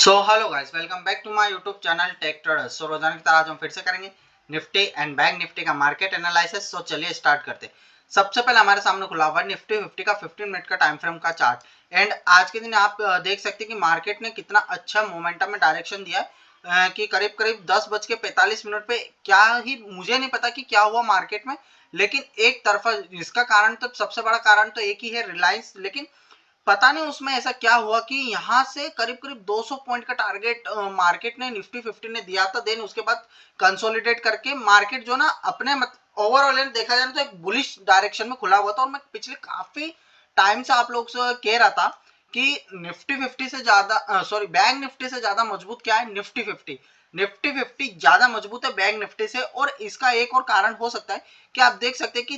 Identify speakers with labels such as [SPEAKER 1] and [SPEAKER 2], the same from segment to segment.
[SPEAKER 1] So hello guys, welcome back to my YouTube channel tech traders. So रोजाना की तरह आज हम फिर से करेंगे निफ्टी एंड बैंक निफ्टी का मार्केट एनालिसिस। सो चलिए स्टार्ट करते हैं। सबसे पहले हमारे सामने खुला हुआ निफ्टी 50 का 15 मिनट का टाइम फ्रेम का चार्ट। एंड आज के दिन आप देख सकते हैं कि मार्केट ने कितना अच्छा मोमेंटम में डायरेक्शन दिया है कि करीब करीब 10:45 पे क्या ही, मुझे नहीं पता कि क्या हुआ मार्केट में, लेकिन एक तरफा इसका कारण तो सबसे बड़ा कारण तो एक ही है, रिलायंस। लेकिन पता नहीं उसमें ऐसा क्या हुआ कि यहाँ से करीब करीब 200 पॉइंट का टारगेट मार्केट ने निफ्टी 50 ने दिया था। देन उसके बाद कंसोलिडेट करके मार्केट जो ना अपने ओवरऑल देखा जाए तो एक बुलिश डायरेक्शन में खुला हुआ था। और मैं पिछले काफी टाइम से आप लोग से कह रहा था कि निफ्टी 50 से ज्यादा बैंक निफ्टी से ज्यादा मजबूत क्या है, निफ्टी 50। निफ्टी 50 ज्यादा मजबूत है बैंक निफ्टी से। और इसका एक और कारण हो सकता है कि आप देख सकते हैं कि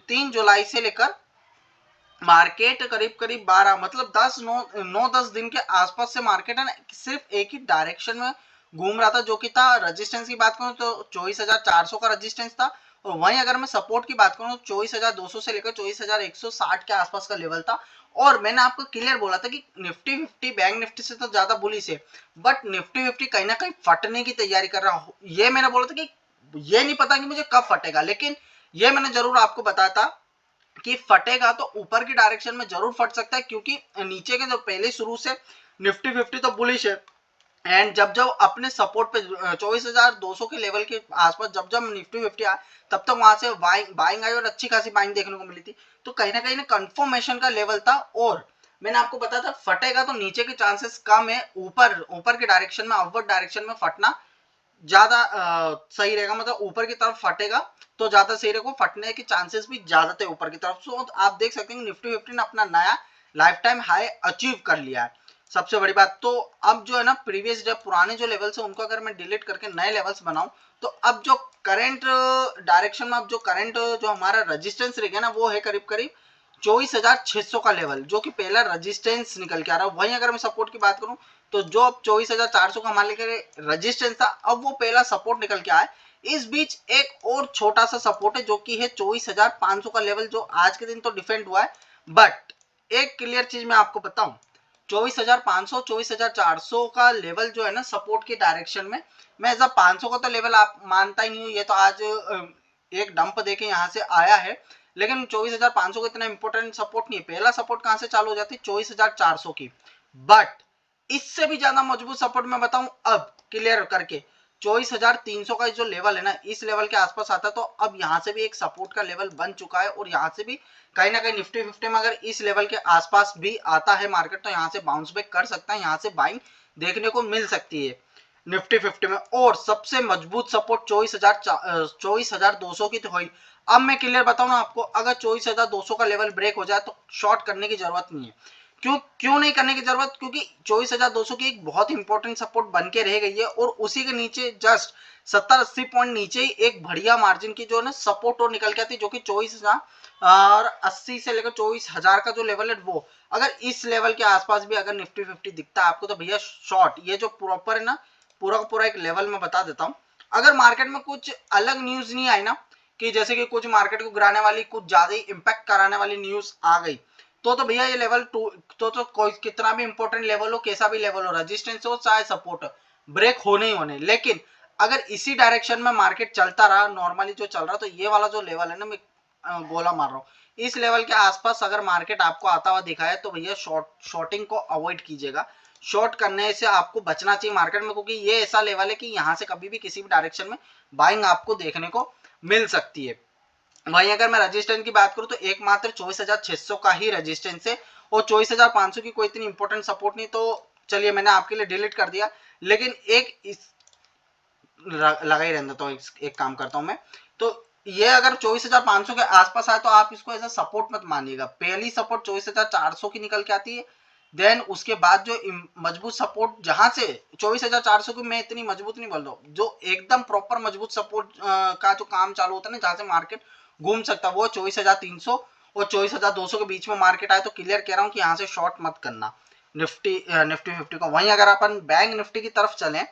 [SPEAKER 1] 3 जुलाई से लेकर मार्केट करीब करीब 12 मतलब 10 दिन के आसपास से मार्केट है ना सिर्फ एक ही डायरेक्शन में घूम रहा था, जो कि था रेजिस्टेंस की बात करूं तो 24,400 का रेजिस्टेंस था। और वहीं अगर मैं सपोर्ट की बात करूं तो 24,200 से लेकर 24,160 के आसपास का लेवल था। और मैंने आपको क्लियर बोला था कि निफ्टी 50 बैंक निफ्टी से तो ज्यादा बुलिश है, बट निफ्टी 50 कहीं ना कहीं फटने की तैयारी कर रहा हो। ये मैंने बोला था कि ये नहीं पता कि मुझे कब फटेगा, लेकिन ये मैंने जरूर आपको बताया था कि फटेगा तो ऊपर की डायरेक्शन में जरूर फट सकता है, क्योंकि नीचे के जो पहले शुरू से निफ्टी 50 तो बुलिश है। एंड जब जब अपने सपोर्ट पे 24,200 के लेवल के आसपास जब जब निफ्टी 50 आया, तब तक वहां से बाइंग आई और अच्छी खासी बाइंग देखने को मिली थी। तो कहीं ना कंफर्मेशन का लेवल था। और मैंने आपको बताया था फटेगा तो नीचे के चांसेस कम है, ऊपर ऊपर के डायरेक्शन में, अपवर्ड डायरेक्शन में फटना ज्यादा सही रहेगा। मतलब ऊपर की तरफ फटेगा तो ज्यादा सही रहेगा, फटने के चांसेस भी ज्यादा थे ऊपर की तरफ। सो आप देख सकते हैं निफ्टी 50 ने अपना नया लाइफ टाइम हाई अचीव कर लिया है। सबसे बड़ी बात तो अब जो है ना, प्रीवियस जब पुराने जो लेवल्स है उनको अगर मैं डिलीट करके नए लेवल्स बनाऊं, तो अब जो करंट डायरेक्शन में, अब जो करंट जो हमारा रेजिस्टेंस रहेगा ना, वो है करीब करीब 24,600 का लेवल, जो कि पहला रेजिस्टेंस निकल के आ रहा है। वहीं अगर मैं सपोर्ट की बात करूं तो जो अब 24,400 का मान लीजिए रजिस्टेंस था, अब वो पहला सपोर्ट निकल के आया। इस बीच एक और छोटा सा सपोर्ट है जो कि है 24,500 का लेवल, जो आज के दिन तो डिफेंड हुआ है। बट एक क्लियर चीज मैं आपको बताऊं, 24,500 24,400 का लेवल जो है ना सपोर्ट के डायरेक्शन में, मैं ऐसा 500 का तो लेवल आप मानता ही नहीं हूँ। ये तो आज एक डंप देके यहाँ से आया है, लेकिन 24,500 का इतना इंपॉर्टेंट सपोर्ट नहीं है। पहला सपोर्ट कहां से चालू हो जाती है, 24,400 की। बट इससे भी ज्यादा मजबूत सपोर्ट मैं बताऊं अब क्लियर करके, 24,300 का जो लेवल है ना, इस लेवल के आसपास आता है। तो अब यहां से भी एक सपोर्ट का लेवल बन चुका है। और यहां से भी कहीं ना कहीं निफ्टी 50 में अगर इस लेवल के आसपास भी आता है मार्केट, तो यहां से बाउंस बैक कर सकता है, यहां से बाइंग देखने को मिल सकती है निफ्टी 50 में। और सबसे मजबूत सपोर्ट 24,200 की तो हुई। अब मैं क्लियर बताऊं ना आपको, अगर 24,200 का लेवल ब्रेक हो जाए तो शॉर्ट करने की जरूरत नहीं है। क्यों क्यों नहीं करने की जरूरत, क्योंकि 24,200 की एक बहुत इंपॉर्टेंट सपोर्ट बन के रह गई है। और उसी के नीचे जस्ट 70-80 पॉइंट नीचे ही एक बढ़िया मार्जिन की जो है ना सपोर्ट और निकल के आती है, जो कि 24,080 से लेकर 24,000 का जो लेवल है, वो अगर इस लेवल के आसपास भी अगर निफ्टी 50 दिखता है आपको, तो भैया शॉर्ट। ये जो प्रॉपर है ना, पूरा का पूरा एक लेवल में बता देता हूँ। अगर मार्केट में कुछ अलग न्यूज नहीं आई ना, कि जैसे कि कुछ मार्केट को गिराने वाली, कुछ ज्यादा ही इंपैक्ट कराने वाली न्यूज आ गई, तो भैया ये लेवल टू तो कोई कितना भी इंपॉर्टेंट लेवल हो, कैसा भी लेवल हो, रेजिस्टेंस हो चाहे सपोर्ट हो, ब्रेक होने ही होने। लेकिन अगर इसी डायरेक्शन में मार्केट चलता रहा नॉर्मली जो चल रहा, तो ये वाला जो लेवल है ना, मैं गोला मार रहा हूँ, इस लेवल के आसपास अगर मार्केट आपको आता हुआ दिखा है, तो भैया शॉर्टिंग को अवॉइड कीजिएगा। शॉर्ट करने से आपको बचना चाहिए मार्केट में, क्योंकि ये ऐसा लेवल है कि यहाँ से कभी भी किसी भी डायरेक्शन में बाइंग आपको देखने को मिल सकती है। वहीं अगर मैं रजिस्टेंस की बात करूं तो एकमात्र 24,600 का ही रजिस्टेंस है, और 24,500 की कोई इतनी इंपॉर्टेंट सपोर्ट नहीं। तो चलिए मैंने आपके लिए डिलीट कर दिया, लेकिन एक इस लगा ही रहता हूँ, एक काम करता हूं मैं। तो ये अगर 24,500 के आसपास आए तो आप इसको ऐसा सपोर्ट मत मानिएगा। पहली सपोर्ट 24,400 की निकल के आती है, देन उसके बाद जो मजबूत सपोर्ट जहां से 24,400 की, मैं इतनी मजबूत नहीं बोल रहा हूँ, जो एकदम प्रॉपर मजबूत सपोर्ट का जो काम चालू होता है ना, जहां से मार्केट घूम सकता है, वो 24,300 और 24,200 के बीच में मार्केट आए तो क्लियर कह रहा हूँ कि यहाँ से शॉर्ट मत करना निफ्टी 50 को। वहीं अगर अपन बैंक निफ्टी की तरफ चलें,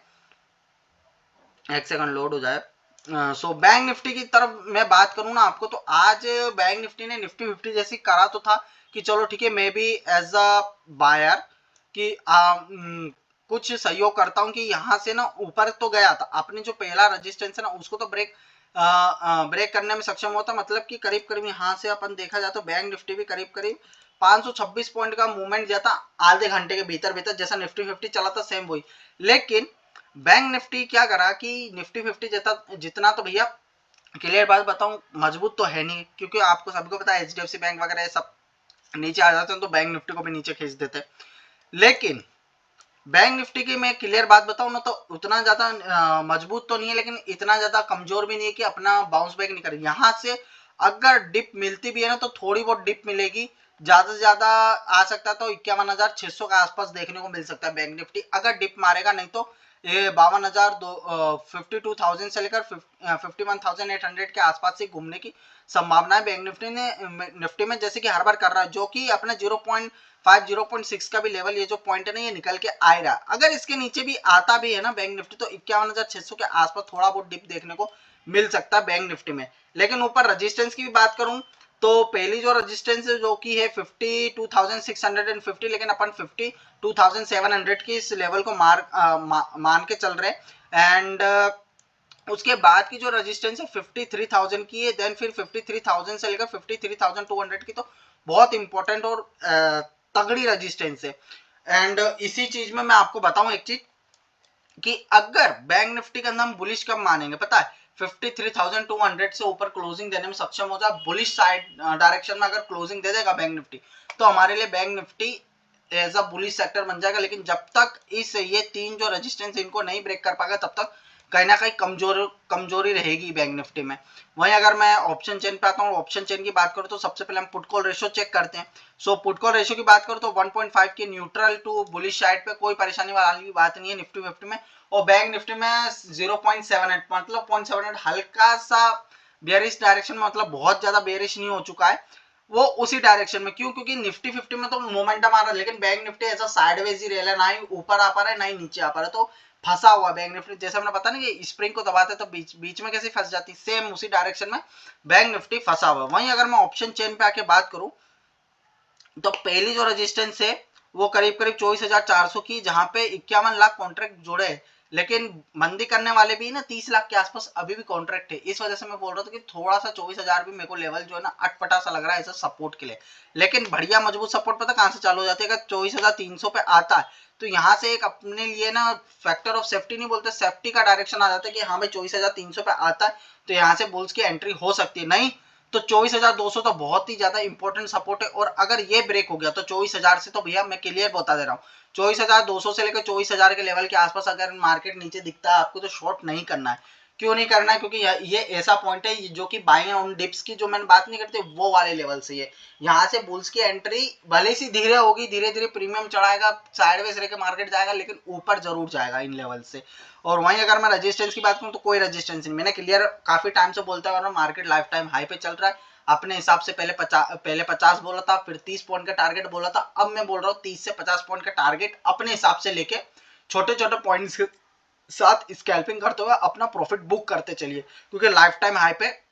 [SPEAKER 1] एक सेकंड लोड हो जाए। सो बैंक निफ्टी की तरफ मैं बात करूं ना आपको, तो आज बैंक निफ्टी ने निफ्टी 50 जैसी करा तो था कि चलो ठीक है, maybe as a buyer कि कुछ सहयोग करता हूं कि यहाँ से ना ऊपर तो गया था, अपने जो पहला रेजिस्टेंस है ना उसको तो ब्रेक करने में सक्षम होता, मतलब कि करीब करीब यहाँ से अपन देखा जाए तो बैंक निफ्टी भी करीब करीब 526 पॉइंट का मूवमेंट दिया था आधे घंटे के भीतर भीतर, जैसा निफ्टी 50 चला था सेम वही। लेकिन बैंक निफ्टी क्या करा कि निफ्टी 50 जितना तो भैया क्लियर बात बताऊं मजबूत तो है नहीं, क्योंकि आपको सबको पता है एचडीएफसी बैंक वगैरह सब नीचे आ जाते हैं तो बैंक निफ्टी को भी नीचे खींच देते हैं। लेकिन बैंक निफ्टी की मैं क्लियर बात बताऊं ना तो उतना ज्यादा मजबूत तो नहीं है, लेकिन इतना ज्यादा कमजोर भी नहीं है कि अपना बाउंस बैक नहीं करे। यहाँ से अगर डिप मिलती भी है ना तो थोड़ी बहुत डिप मिलेगी, ज्यादा से ज्यादा आ सकता है तो 51,600 के आसपास देखने को मिल सकता है बैंक निफ्टी अगर डिप मारेगा, नहीं तो ये 52,000 से लेकर 51,800 के आसपास से घूमने की संभावना है बैंक निफ्टी में जैसे कि हर बार कर रहा है, जो कि अपने 0.6 का भी लेवल ये जो पॉइंट है ना ये निकल के आ रहा है। अगर इसके नीचे भी आता भी है ना बैंक निफ्टी तो 51,600 के आसपास थोड़ा बहुत डिप देखने को मिल सकता है बैंक निफ्टी में। लेकिन ऊपर रेजिस्टेंस की भी बात करूं तो पहली जो रेजिस्टेंस है जो कि है 52,650, लेकिन अपन 52,700 की इस लेवल को मान के चल रहे हैं। एंड उसके बाद की जो रेजिस्टेंस है 53,000 की है, देन फिर 53,000 से लेकर 53,200 की तो बहुत इंपॉर्टेंट और तगड़ी रेजिस्टेंस है। एंड इसी चीज में मैं आपको बताऊं एक चीज कि अगर बैंक निफ्टी के अंदर हम बुलिश कब मानेंगे पता है, 53,200 से ऊपर क्लोजिंग देने में सक्षम हो जाए, बुलिश साइड डायरेक्शन में अगर क्लोजिंग दे देगा बैंक निफ्टी तो हमारे लिए bank Nifty as a bullish sector बन जाएगा। लेकिन जब तक ये तीन जो रेजिस्टेंस इनको नहीं ब्रेक कर पाएगा तब तक कहीं ना कहीं कमजोरी रहेगी बैंक निफ्टी में। वहीं अगर मैं ऑप्शन चेन पे आता हूँ, ऑप्शन चेन की बात करूँ तो सबसे पहले हम पुट कॉल रेशियो चेक करते हैं। सो पुट कॉल रेशियो की बात करूँ तो 1.5 की न्यूट्रल टू बुलिश साइड पे कोई परेशानी वाली बात नहीं है निफ्टी 50 में, और बैंक निफ्टी में 0.78 मतलब 0.78 हल्का सा बेयरिश डायरेक्शन में, मतलब बहुत ज्यादा बेयरिश नहीं हो चुका है वो उसी डायरेक्शन में। क्यों? क्योंकि निफ्टी 50 में तो मोमेंटम आ रहा है, लेकिन बैंक निफ्टी ऐसा साइडवेज ही रह रहा है, ना ही ऊपर आ पा रहा है ना ही नीचे आ पा रहा है, तो फंसा हुआ बैंक निफ्टी। जैसे मैंने पता नहीं कि स्प्रिंग को दबाते तो बीच में कैसे फंस जाती, सेम उसी डायरेक्शन में बैंक निफ्टी फंसा हुआ। वहीं अगर मैं ऑप्शन चेन पे आके बात करूं तो पहली जो रेजिस्टेंस है वो करीब करीब 24,400 की, जहां पे 51 लाख कॉन्ट्रैक्ट जुड़े हैं, लेकिन मंदी करने वाले भी ना 30 लाख के आसपास अभी भी कॉन्ट्रैक्ट है। इस वजह से मैं बोल रहा था कि थोड़ा सा 24,000 भी मेरे को लेवल जो है ना अटपटा सा लग रहा है ऐसा सपोर्ट के लिए। लेकिन बढ़िया मजबूत सपोर्ट पता कहां से चालू हो जाती है, अगर 24,300 पे आता है तो यहाँ से एक अपने लिए ना फैक्टर ऑफ सेफ्टी नहीं बोलते, सेफ्टी का डायरेक्शन आ जाता है कि हाँ भाई 24,300 पे आता है तो यहाँ से बुल्स की एंट्री हो सकती है। नहीं तो 24,200 तो बहुत ही ज्यादा इंपॉर्टेंट सपोर्ट है, और अगर ये ब्रेक हो गया तो 24,000 से तो भैया मैं क्लियर बता दे रहा हूँ 24,200 से लेकर 24,000 के लेवल के आसपास अगर मार्केट नीचे दिखता है आपको तो शॉर्ट नहीं करना है। क्यों नहीं करना है? क्योंकि ये ऐसा पॉइंट है जो कि बाइंग ऑन डिप्स की जो मैंने बात नहीं करती वो वाले लेवल से है। यहाँ से बुल्स की एंट्री भले सी धीरे होगी, धीरे धीरे प्रीमियम चढ़ाएगा, साइडवेज रह के मार्केट जाएगा, लेकिन ऊपर जरूर जाएगा इन लेवल से। और वहीं अगर मैं रेजिस्टेंस की बात करूं तो कोई रेजिस्टेंस नहीं, मैंने क्लियर काफी टाइम से बोलता है मार्केट लाइफ टाइम हाई पे चल रहा है। अपने हिसाब से पहले 50 बोला था, फिर 30 पॉइंट का टारगेट बोला था, अब मैं बोल रहा हूँ 30 से 50 पॉइंट का टारगेट अपने हिसाब से लेके छोटे छोटे पॉइंट्स के साथ स्कैल्पिंग करते हुए अपना प्रॉफिट बुक करते चलिए, क्योंकि लाइफ टाइम हाई पे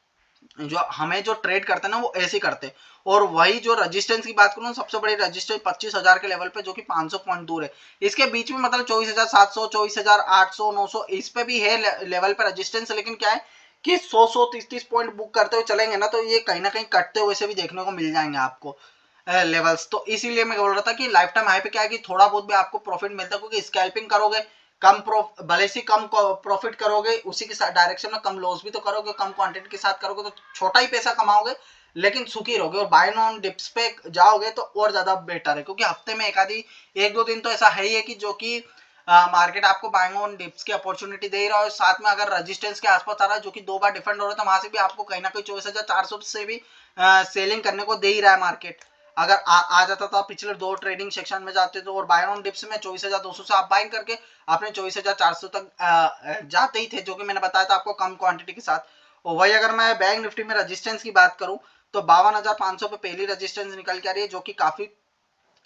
[SPEAKER 1] जो हमें जो ट्रेड करते हैं ना वो ऐसे करते हैं। और वही जो रेजिस्टेंस की बात करूँ सबसे बड़ी रेजिस्टेंस 25,000 के लेवल पे जो कि 500 पॉइंट दूर है, इसके बीच में मतलब 24,700 24,800 900 इस पे भी है लेवल पे रेजिस्टेंस। लेकिन क्या है कि 100 30 पॉइंट बुक करते हुए चलेंगे ना तो ये कहीं ना कहीं कटते हुए से भी देखने को मिल जाएंगे आपको लेवल्स। तो इसीलिए मैं बोल रहा था कि लाइफ टाइम हाई पे क्या है कि थोड़ा बहुत भी आपको प्रॉफिट मिलता है, क्योंकि स्कैल्पिंग करोगे भले से कम प्रॉफिट करोगे उसी के साथ डायरेक्शन में कम लॉस भी तो करोगे, कम क्वांटिटी के साथ करोगे तो छोटा ही पैसा कमाओगे लेकिन सुखी रहोगे, और बाय ऑन डिप्स पे जाओगे तो और ज्यादा बेटर है, क्योंकि हफ्ते में एक दो दिन तो ऐसा है ही है कि जो कि मार्केट आपको बाइंग ऑन डिप्स की अपॉर्चुनिटी दे रहा है, और साथ में अगर रेजिस्टेंस के आसपास आ रहा है जो कि 2 बार डिफेंड हो रहा है तो वहां से भी आपको कहीं ना कहीं 24,400 से भी सेलिंग करने को दे ही रहा है मार्केट। अगर आ जाता था पिछले 2 ट्रेडिंग सेक्शन में जाते तो और बाय ऑन डिप्स में 24,200 से आप बाइंग करके अपने 24,400 तक जाते ही थे, जो कि मैंने बताया था आपको कम क्वांटिटी के साथ। और वही अगर मैं बैंक निफ्टी में रेजिस्टेंस की बात करूं तो 52,500 पे पहली रेजिस्टेंस निकल के आ रही है, जो कि काफी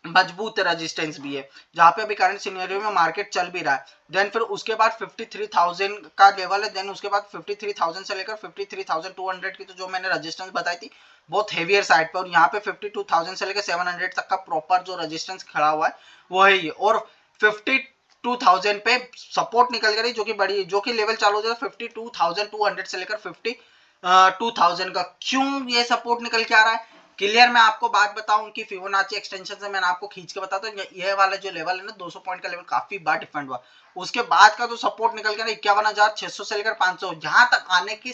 [SPEAKER 1] मजबूत रेजिस्टेंस भी है, जहां पे अभी करंट सिनेरियो में मार्केट चल भी रहा है। देन फिर उसके बाद 53,000 का लेवल है, देन उसके बाद 53,000 से लेकर 53,200 की तो जो मैंने रेजिस्टेंस बताई थी बहुत हेवियर साइड पे, और यहाँ पे 52,000 से लेकर 700 तक का प्रॉपर जो रेजिस्टेंस खड़ा हुआ है वो है ये। और 52,000 पे सपोर्ट निकल कर जो कि बड़ी जो कि लेवल चालू हो जाता है 52,200 से लेकर 52,000 का। क्यों ये सपोर्ट निकल के आ रहा है, क्लियर मैं आपको बात बताऊं कि फिबोनाची एक्सटेंशन से मैंने आपको खींच के बताता हूं, ये वाला जो लेवल है ना 200 पॉइंट का लेवल काफी बार डिफेंड हुआ, उसके बाद का जो सपोर्ट निकल के ना 51,600 से लेकर 500 जहां तक आने की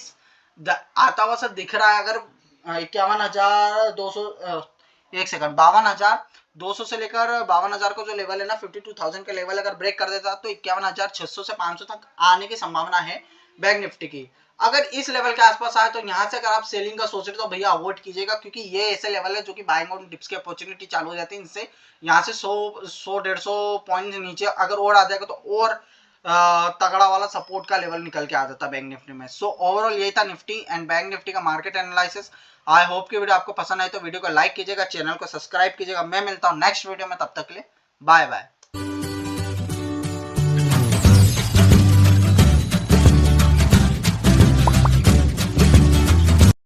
[SPEAKER 1] आता हुआ सर दिख रहा है। अगर 51,200 एक सेकंड 52,200 से लेकर 52,000 का जो लेवल है ना 52,000 का लेवल अगर ब्रेक कर देता तो 51,600 से 500 तक आने की संभावना है बैंक निफ्टी की। अगर इस लेवल के आसपास आए तो यहाँ से अगर आप सेलिंग का सोच रहे तो भैया अवॉइड कीजिएगा, क्योंकि ये ऐसे लेवल है जो कि बाइंग ऑन डिप्स की अपॉर्चुनिटी चालू हो जाती है। इनसे यहाँ से 100-150 पॉइंट नीचे अगर और आ जाएगा तो और तगड़ा वाला सपोर्ट का लेवल निकल के आ जाता है बैंक निफ्टी में। सो ओवरऑल यही था निफ्टी एंड बैंक निफ्टी का मार्केट एनालिसिस। आई होप कि वीडियो आपको पसंद आए तो वीडियो को लाइक कीजिएगा, चैनल को सब्सक्राइब कीजिएगा। मैं मिलता हूँ नेक्स्ट वीडियो में, तब तक के लिए बाय बाय।